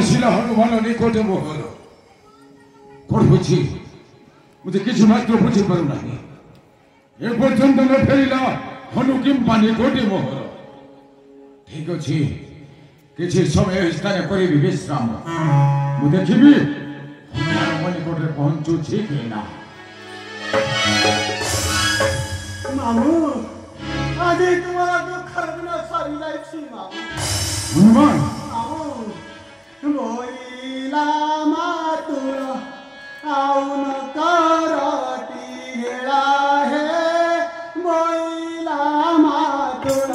ଆସିଲା ହନୁମାନ ନିକଟେ ମୋହର କଣ ବୁଝି ମୁଁ କିଛି ମାତ୍ର ବୁଝିପାରୁନାହିଁ ଏପର୍ଯ୍ୟନ୍ତ ନ ଫେରିଲା ହନୁ କିମ୍ବା ନିକଟେ ମୋହର ଠିକ ଅଛି କିଛି ସମୟ ସ୍ଥାନ କରିବି ବିଶ୍ରାମ ମୁଁ ଦେଖିବି ହନୁମାନ ନିକଟରେ ପହଞ୍ଚୁଛି କି ନା ମାମୁ ଆଜି ତୁମର ଦୁଃଖର ଦିନ ସରି ଯାଇଛି ମାମୁ ହନୁମାନ ବୋଇଲା ମାତୁଳ ଆଉ ନ କରଟି ହେଳା ହେ ବୋଇଲା ମାତୁଳ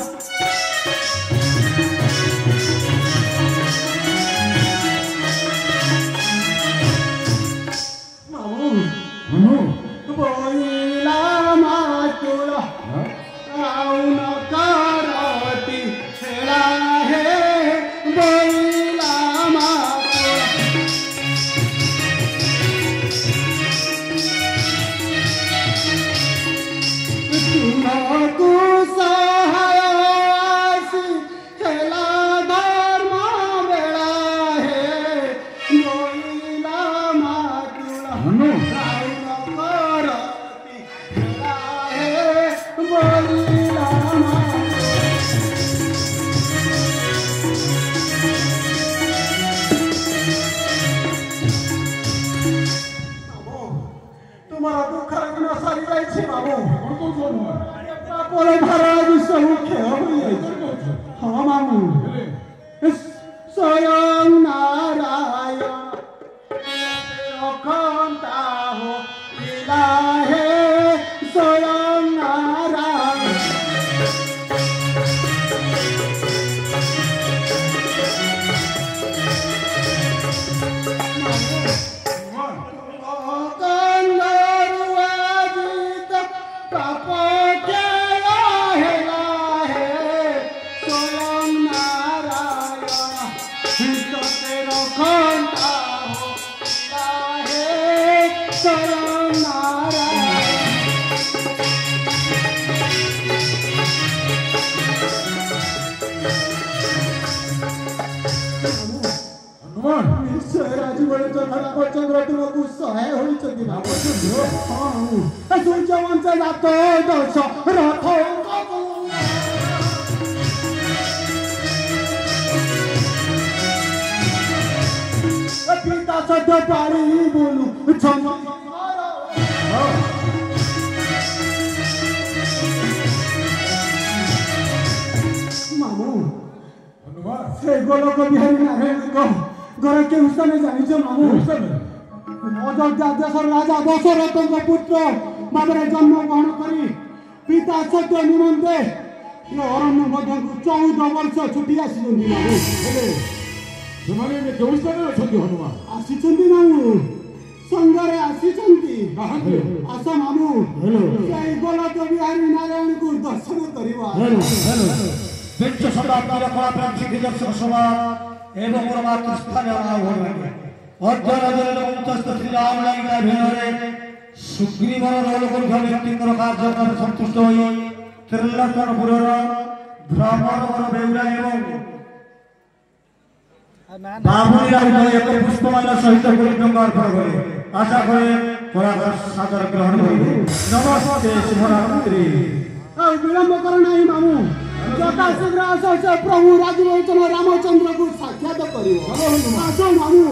ମାମୁ ବୋଇଲା ମାତୁଳ ଆଉ ନ କରଟି ହେଳା ହେ ବୋଇଲା ତୁମକୁ ସହାୟ ଆସି ହେଲା ଧର୍ମ ବେଳା ହେ ବୋଇଲା ମାତୁଳ ରାଉଣ କରତି ହେଳା ହେ ବୋଇଲା ତୁମର ଦୁଃଖର ଦିନ ସରିଯାଇଛି ବାବୁ ପାପର ଭାର ଆଜି ସବୁ କ୍ଷୟ ହୋଇଯାଇଛି ହଁ ମାମୁ ସ୍ୱୟଂ ନାରାୟଣ ଅଖଣ୍ଡା ହୋ ଲୀଳା ହେ ସ୍ୱୟଂ ନାରାୟଣ चंद्र तुमको सहाय होइछथि बाबू हां सूर्य वंश जात दश रथ पिता सत्य पारी बोलू मामू से गोलक बिहारी नारायण को घर के स्थाने जानिछ मामू अयोध्या देशर राजा दशरथ पुत्र भाव जन्म ग्रहण करी पिता सत्य निमंते अरण्य मध्य 14 वर्ष छुट्टी आसी हनुमान आसी मामू संगरे आसी आस मामू गोलक बिहारी नारायण को दर्शन करवा एवं स्थान श्री राम सुग्रीवर रोल व्यक्ति कार्यक्रम संतुष्ट हो त्रिलोचनपुर भ्रमण बेउरा एवं एक पुष्पमाला सहित अर्पण करे आशा करे सादर ग्रहण करेंगे नमस्ते शुभरात्रि विलंब कर नहीं मामू जता शीघ्र प्रभु राजलोचन रामचंद्र को साक्षात कर मामू।